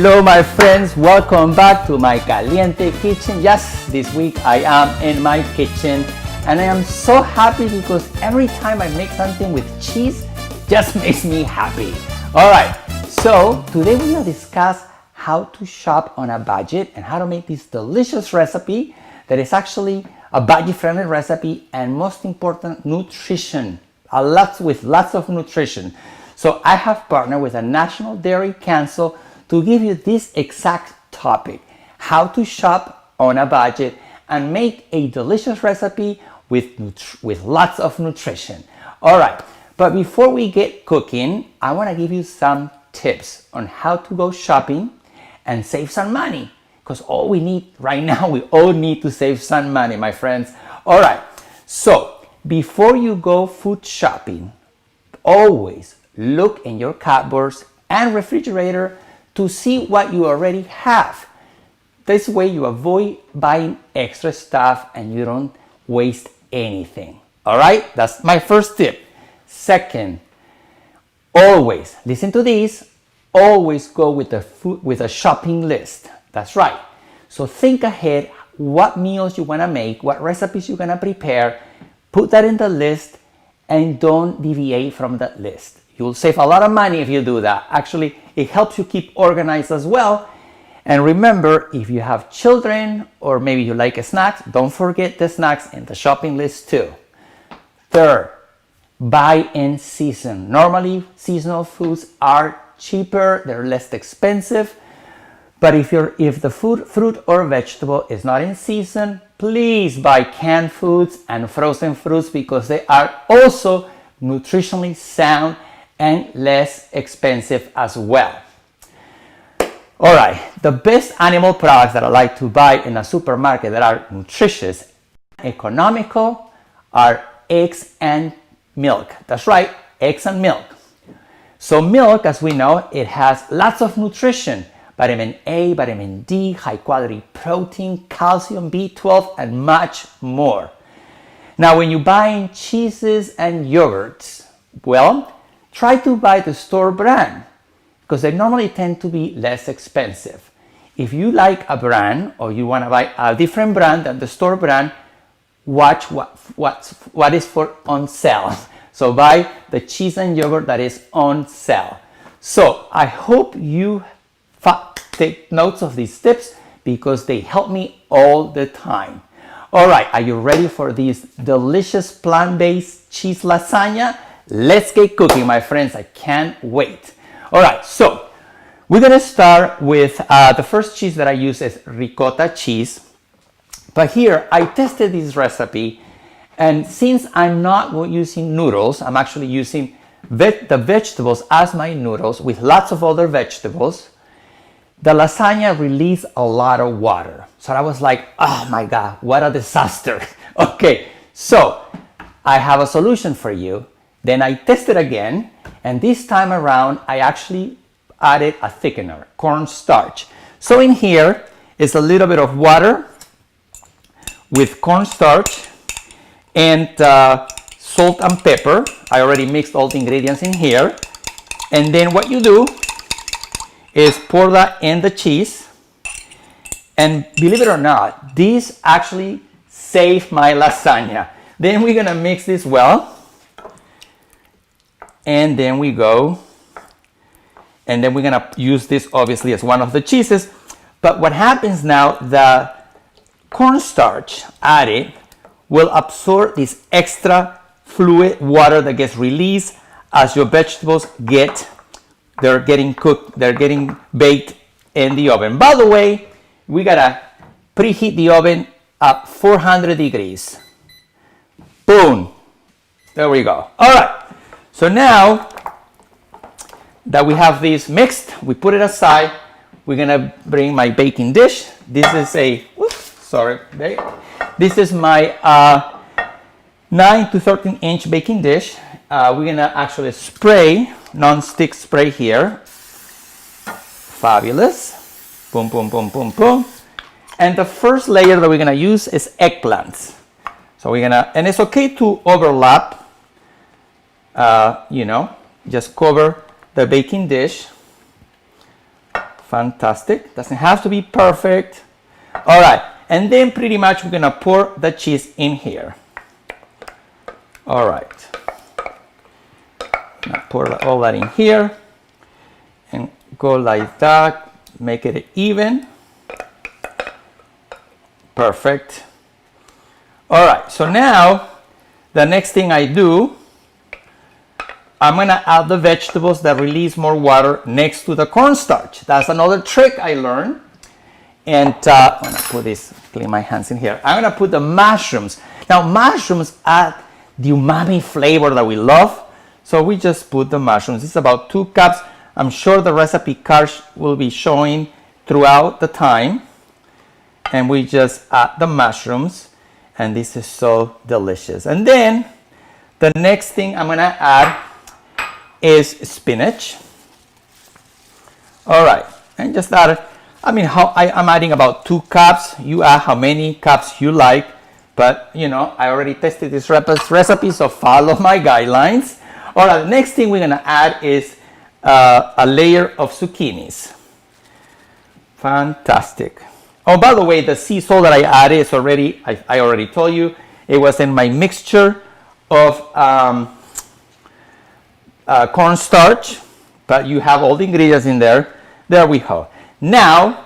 Hello my friends, welcome back to my caliente kitchen. Yes, this week I am in my kitchen and I am so happy because every time I make something with cheese, it just makes me happy. Alright, so today we're going to discuss how to shop on a budget and how to make this delicious recipe that is actually a budget-friendly recipe and most important, nutrition. With lots of nutrition. So I have partnered with a National Dairy Council to give you this exact topic, how to shop on a budget and make a delicious recipe with lots of nutrition. All right, but before we get cooking, I want to give you some tips on how to go shopping and save some money, because all we need right now, we all need to save some money, my friends. All right, so before you go food shopping, always look in your cupboards and refrigerator to see what you already have. This way you avoid buying extra stuff and you don't waste anything. All right, that's my first tip. Second, always listen to this. Always go with a shopping list. That's right. So think ahead what meals you want to make, what recipes you're going to prepare. Put that in the list and don't deviate from that list. You'll save a lot of money if you do that. Actually, it helps you keep organized as well. And remember, if you have children or maybe you like snacks, don't forget the snacks in the shopping list too. Third, buy in season. Normally, seasonal foods are cheaper, they're less expensive. But if the fruit or vegetable is not in season, please buy canned foods and frozen fruits because they are also nutritionally sound and less expensive as well. All right, the best animal products that I like to buy in a supermarket that are nutritious, economical, are eggs and milk. That's right, eggs and milk. So milk, as we know, it has lots of nutrition. Vitamin A, vitamin D, high quality protein, calcium, B12, and much more. Now, when you buy cheeses and yogurts, well, try to buy the store brand because they normally tend to be less expensive. If you like a brand or you want to buy a different brand than the store brand, watch what is on sale. So buy the cheese and yogurt that is on sale. So I hope you take notes of these tips because they help me all the time. All right, are you ready for this delicious plant-based cheese lasagna? Let's get cooking, my friends. I can't wait. All right, so we're gonna start with the first cheese that I use is ricotta cheese. But here I tested this recipe, and since I'm not using noodles, I'm actually using the vegetables as my noodles with lots of other vegetables. The lasagna released a lot of water. So I was like, oh my God, what a disaster. Okay, so I have a solution for you. Then I tested again, and this time around, I actually added a thickener, cornstarch. So in here is a little bit of water with cornstarch and salt and pepper. I already mixed all the ingredients in here. And then what you do is pour that in the cheese. And believe it or not, this actually saved my lasagna. Then we're gonna mix this well. And then we go. And then we're gonna use this obviously as one of the cheeses. But what happens now, the cornstarch added will absorb this extra fluid water that gets released as your vegetables they're getting cooked, they're getting baked in the oven. By the way, we gotta preheat the oven at 400 degrees. Boom, there we go. All right, so now that we have this mixed, we put it aside. We're gonna bring my baking dish. This is this is my 9 to 13 inch baking dish. We're gonna actually spray, non-stick spray here. Fabulous. Boom, boom, boom, boom, boom. And the first layer that we're gonna use is eggplants. So we're gonna, and it's okay to overlap, just cover the baking dish. Fantastic. Doesn't have to be perfect. All right. And then pretty much we're going to pour the cheese in here. All right. Now pour all that in here and go like that. Make it even. Perfect. All right. So now the next thing I do, I'm going to add the vegetables that release more water next to the cornstarch. That's another trick I learned. And I'm going to put this, clean my hands in here. I'm going to put the mushrooms. Now, mushrooms add the umami flavor that we love. So we just put the mushrooms. It's about 2 cups. I'm sure the recipe cards will be showing throughout the time. And we just add the mushrooms. And this is so delicious. And then the next thing I'm going to add is spinach. All right, and just add it. I mean, I'm adding about 2 cups. You add how many cups you like, but you know, I already tested this recipe, so follow my guidelines. All right, the next thing we're gonna add is a layer of zucchinis. Fantastic. Oh, by the way, the sea salt that I added is already, I already told you, it was in my mixture of cornstarch, but you have all the ingredients in there. There we go. Now,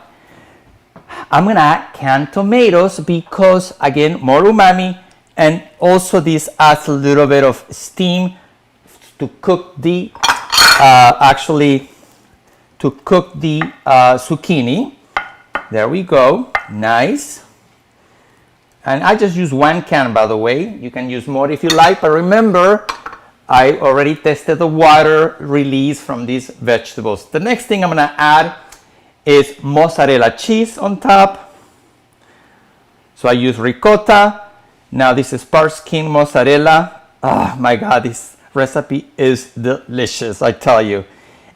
I'm gonna add canned tomatoes because, again, more umami, and also this adds a little bit of steam to cook the, zucchini. There we go, nice. And I just use 1 can, by the way. You can use more if you like, but remember, I already tested the water release from these vegetables. The next thing I'm gonna add is mozzarella cheese on top. So I use ricotta. Now this is Parskin mozzarella. Oh my God, this recipe is delicious, I tell you.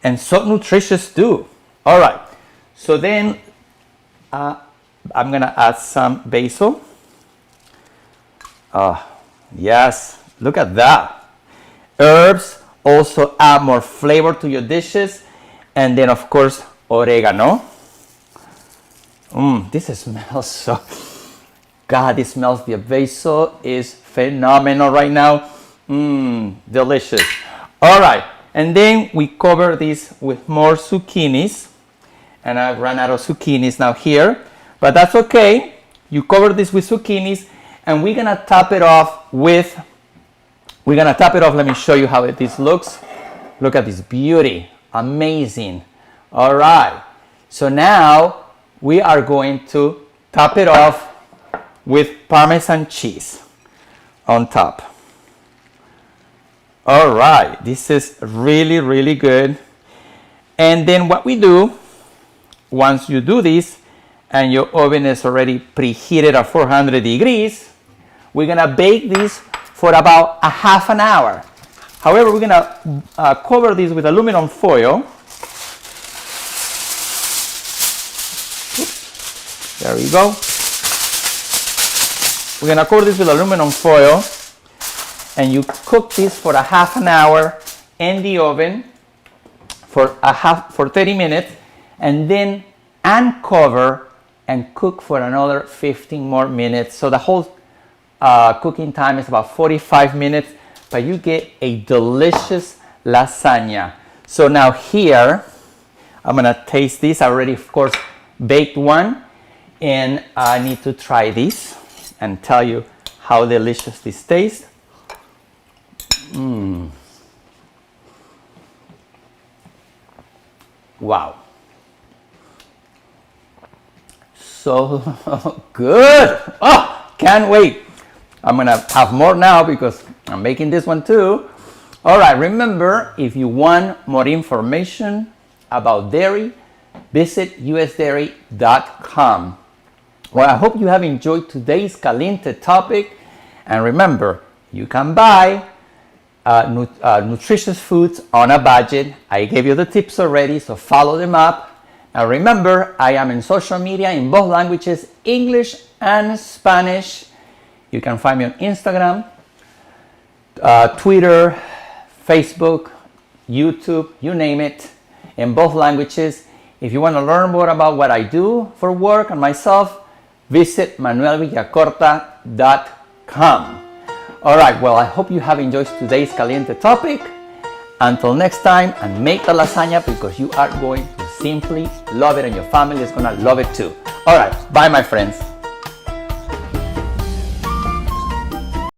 And so nutritious too. All right, so then I'm gonna add some basil. Oh, yes, look at that. Herbs also add more flavor to your dishes. And then of course, oregano. This smells so, God, it smells, the basil is phenomenal right now. Delicious. All right, and then we cover this with more zucchinis. And I've run out of zucchinis now here, but that's okay. You cover this with zucchinis, and we're gonna top it off with, let me show you how this looks. Look at this beauty, amazing. All right, so now we are going to top it off with Parmesan cheese on top. All right, this is really, really good. And then what we do, once you do this and your oven is already preheated at 400 degrees, we're gonna bake this for about a half an hour. However, we're gonna cover this with aluminum foil. Oops. There we go. We're gonna cover this with aluminum foil, and you cook this for a half an hour in the oven for 30 minutes, and then uncover and cook for another 15 more minutes. So the whole cooking time is about 45 minutes, but you get a delicious lasagna. So now here, I'm gonna taste this. I already, of course, baked one, and I need to try this and tell you how delicious this tastes. Wow. So good. Oh, can't wait. I'm gonna have more now because I'm making this one too. All right, remember, if you want more information about dairy, visit usdairy.com. Well, I hope you have enjoyed today's caliente topic. And remember, you can buy nutritious foods on a budget. I gave you the tips already, so follow them up. And remember, I am in social media in both languages, English and Spanish. You can find me on Instagram, Twitter, Facebook, YouTube, you name it, in both languages. If you want to learn more about what I do for work and myself, visit manuelvillacorta.com. Alright, well, I hope you have enjoyed today's caliente topic. Until next time, and make the lasagna because you are going to simply love it and your family is going to love it too. Alright, bye my friends.